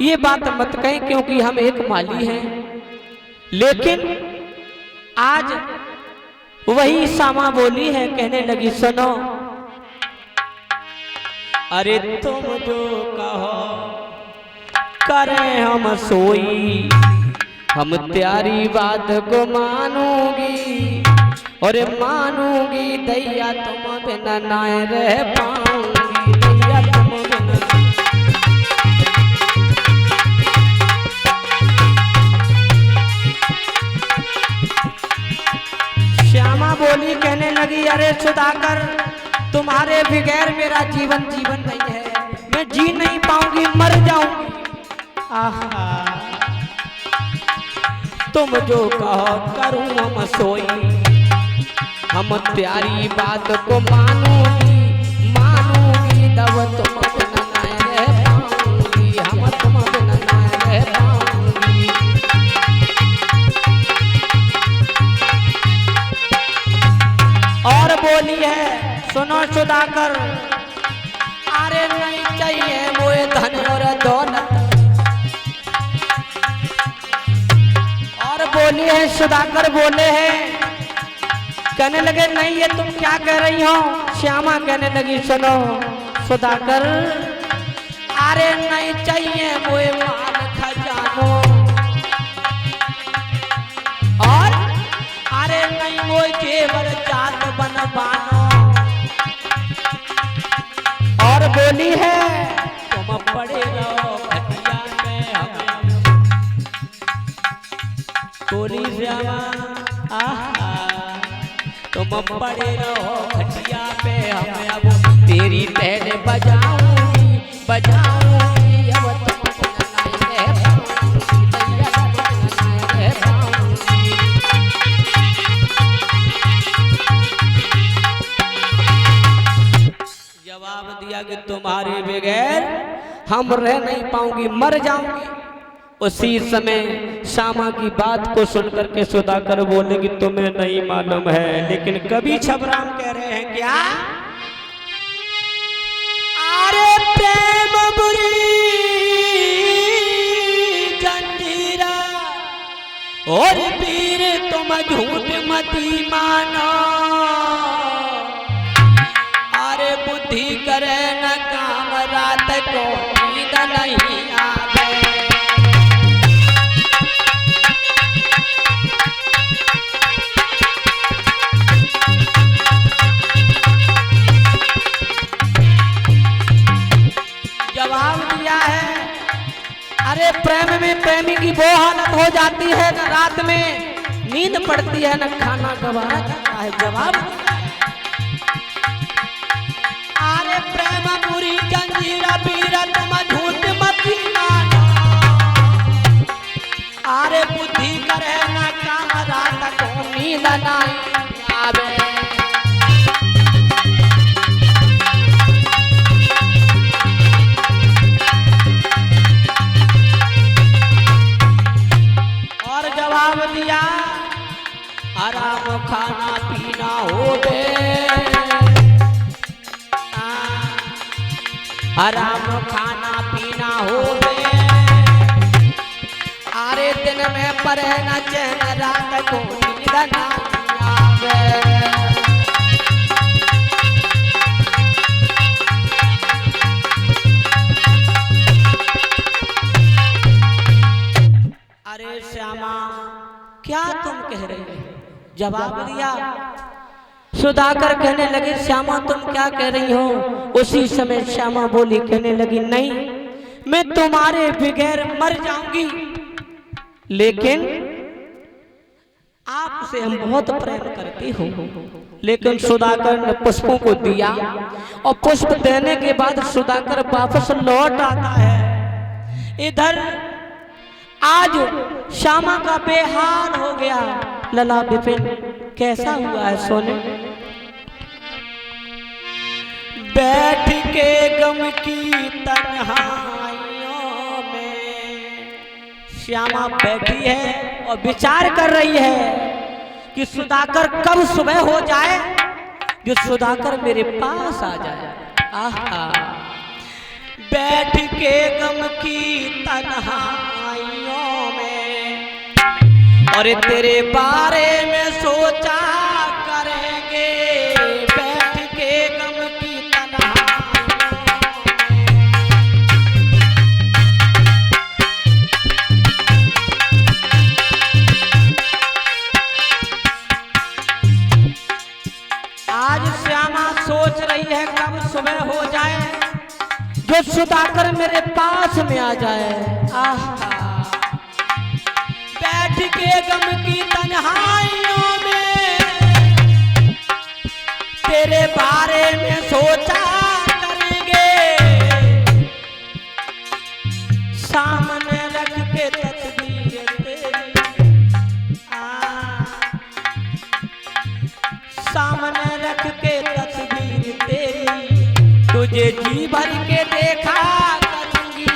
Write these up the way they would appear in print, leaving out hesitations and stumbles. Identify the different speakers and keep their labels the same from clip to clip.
Speaker 1: ये बात मत कहें क्योंकि हम एक माली हैं। लेकिन आज वही श्यामा बोली है, कहने लगी सुनो, अरे तुम जो कहो करें हम सोई, हम त्यारी बात को मानूंगी और मानूंगी दैया तुम बिना ना रह पाऊंगी, दैया तुम बिना। श्यामा बोली, कहने लगी अरे सुधाकर, तुम्हारे बगैर मेरा जीवन जीवन नहीं है, मैं जी नहीं पाऊंगी, मर जाऊंगी। आहा, तुम जो कहो करूं हम सोई, हम प्यारी बात को मानूंगी, मानूंगी तब तुम बिना ना रह पाऊंगी, हम तुम बिना ना रह पाऊंगी। और बोली है, सुनो सुधाकर, अरे नहीं चाहिए मोए धन और दौलत। और बोली है, सुधाकर बोले हैं, कहने लगे नहीं ये तुम क्या कह रही हो। श्यामा कहने लगी सुनो सुधाकर, अरे नहीं चाहिए मोए माल खजानो, और अरे नहीं मोए जेवर जात बनवानो। और बोली है, तुम पड़े रहो खटिया में हमें। बोली श्यामा, आहा, तुम पड़े रहो खटिया पे हमें, अब तेरी तैन बजाऊंगी बजाऊंगी, अब तुम बिना ना रह पाऊंगी, दैया तुम बिना ना रह पाऊंगी। जवाब दिया कि तुम्हारे बगैर हम रह नहीं पाऊंगी, मर जाऊंगी। उसी समय श्यामा की बात को सुनकर के सुधाकर बोले कि तुम्हें नहीं मालूम है, लेकिन कवि छबराम कह रहे हैं क्या, अरे प्रेम बुरी जंजीरा और वीर तुम झूठ मती मानो, अरे बुद्धि करे न काम रात को नींद नहीं आवे। जवाब दिया है, अरे प्रेम में प्रेमी की वो हालत हो जाती है न रात में नींद पड़ती है न खाना गवारा जाता है। जवाब, अरे प्रेम पूरी जंजीरा वीरा तुम झूठ मती मानो, अरे बुद्धि करे न काम रात को नींद नहीं आवे। जवाब दिया, आराम खाना पीना हो बे, आराम खाना पीना हो बे, अरे दिन में परे न चैन रात को नींद ना आवे। अरे श्यामा क्या तुम कह रहे हो। जवाब दिया, सुधाकर कहने लगे श्यामा तुम क्या कह रही हो। उसी समय श्यामा बोली, कहने लगी नहीं मैं तुम्हारे बगैर मर जाऊंगी, लेकिन आपसे हम बहुत प्रेम करती हूँ। लेकिन सुधाकर ने पुष्पों को दिया और पुष्प देने के बाद सुधाकर वापस लौट आता है। इधर आज श्यामा का बेहाल हो गया। लला विपिन कैसा हुआ है सोने। बैठ के गम की तन्हाइयों में श्यामा बैठी है और विचार कर रही है कि सुधाकर कब सुबह हो जाए, जो सुधाकर मेरे पास आ जाए। आहा, बैठ के गम की तन्हाइयों में और तेरे बारे में सोचा करेंगे, बैठ के गम की तन्हाइयों में। आज श्यामा सोच रही है कब सुबह हो जाए, जो सुधाकर मेरे पास में आ जाए। आहा, बैठ के गम की तन्हाइयों में तेरे बारे में सोचा करेंगे, सामने रख के तस्वीर तेरी, सामने रख के तस्वीर तेरी, तुझे जी भर के देखा करूंगी,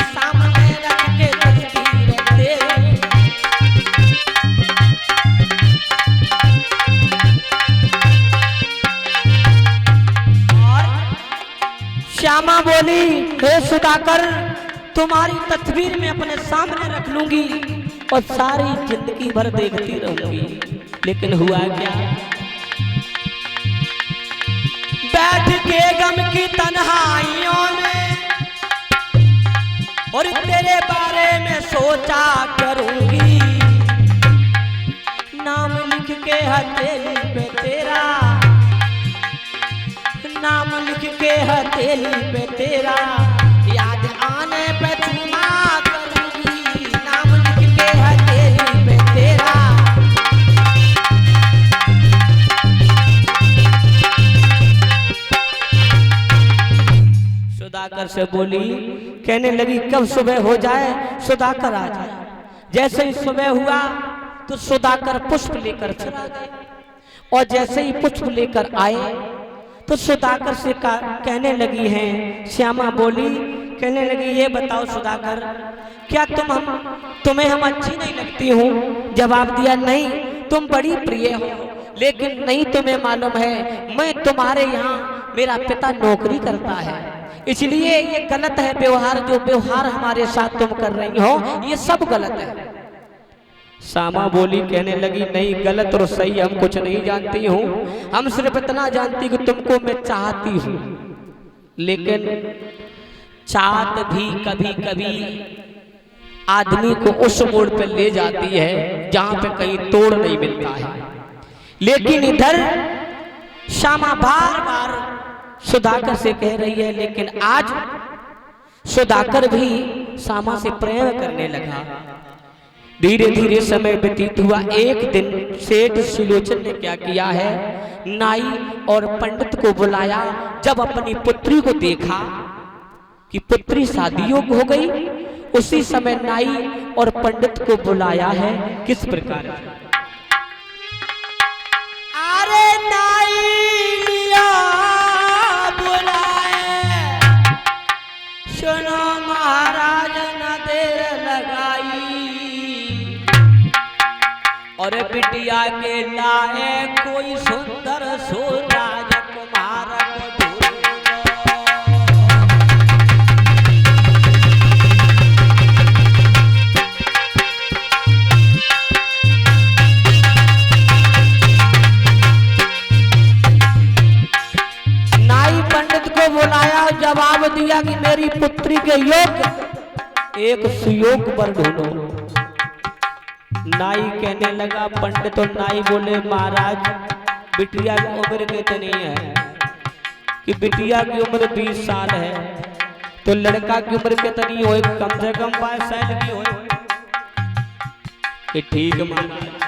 Speaker 1: सामने रख के तस्वीर तेरी। और श्यामा बोली, हे सुधाकर, तुम्हारी तस्वीर में अपने सामने रख लूंगी और सारी जिंदगी भर देखती रहूंगी। लेकिन हुआ क्या, बैठ के गम की तन्हाइयों में और तेरे बारे में सोचा करूंगी, नाम लिख के हथेली पे तेरा, नाम लिख के हथेली पे तेरा, याद आने पे चुमा करूंगी, नाम लिख के हथेली पे तेरा। सुधाकर से बोली, कहने लगी कब सुबह हो जाए, सुधाकर आ जाए। जैसे ही सुबह हुआ तो सुधाकर पुष्प लेकर चला गया और जैसे ही पुष्प लेकर आए तो सुधाकर से कहने लगी हैं, श्यामा बोली, कहने लगी ये बताओ सुधाकर, क्या तुम्हें हम अच्छी नहीं लगती हूँ? जवाब दिया, नहीं, तुम बड़ी प्रिय हो, लेकिन नहीं तुम्हें मालूम है मैं तुम्हारे यहाँ, मेरा पिता नौकरी करता है, इसलिए ये गलत है व्यवहार, जो व्यवहार हमारे साथ तुम कर रही हो ये सब गलत है। श्यामा बोली, कहने लगी नहीं, गलत और सही हम कुछ नहीं जानती हूँ, हम सिर्फ इतना जानती कि तुमको मैं चाहती हूँ, लेकिन चाहत भी कभी कभी आदमी को उस मोड़ पर ले जाती है जहां पे कहीं तोड़ नहीं मिलता है। लेकिन इधर श्यामा बार बार सुधाकर से कह रही है, लेकिन आज सुधाकर भी श्यामा से प्रेम करने लगा। धीरे धीरे समय व्यतीत हुआ। एक दिन सेठ सुलोचन ने क्या किया है, नाई और पंडित को बुलाया। जब अपनी पुत्री को देखा कि पुत्री शादी योग्य हो गई, उसी समय नाई और पंडित को बुलाया है। किस प्रकार? अरे नाई लिया बुलाए, सुनो महाराज न देर लगाई, और बिटिया के लाए कोई सुंदर सो राजकुमार को ढूंढो। नाई पंडित को बुलाया, जवाब दिया कि मेरी पुत्री के योग्य एक सुयोग्य वर ढूंढो। नाई कहने लगा, पंडित और नाई बोले, महाराज बिटिया की उम्र कितनी है? कि बिटिया की उम्र 20 साल है। तो लड़का की उम्र कितनी हो? कम से कम 22 साल की हो। कि ठीक महाराज।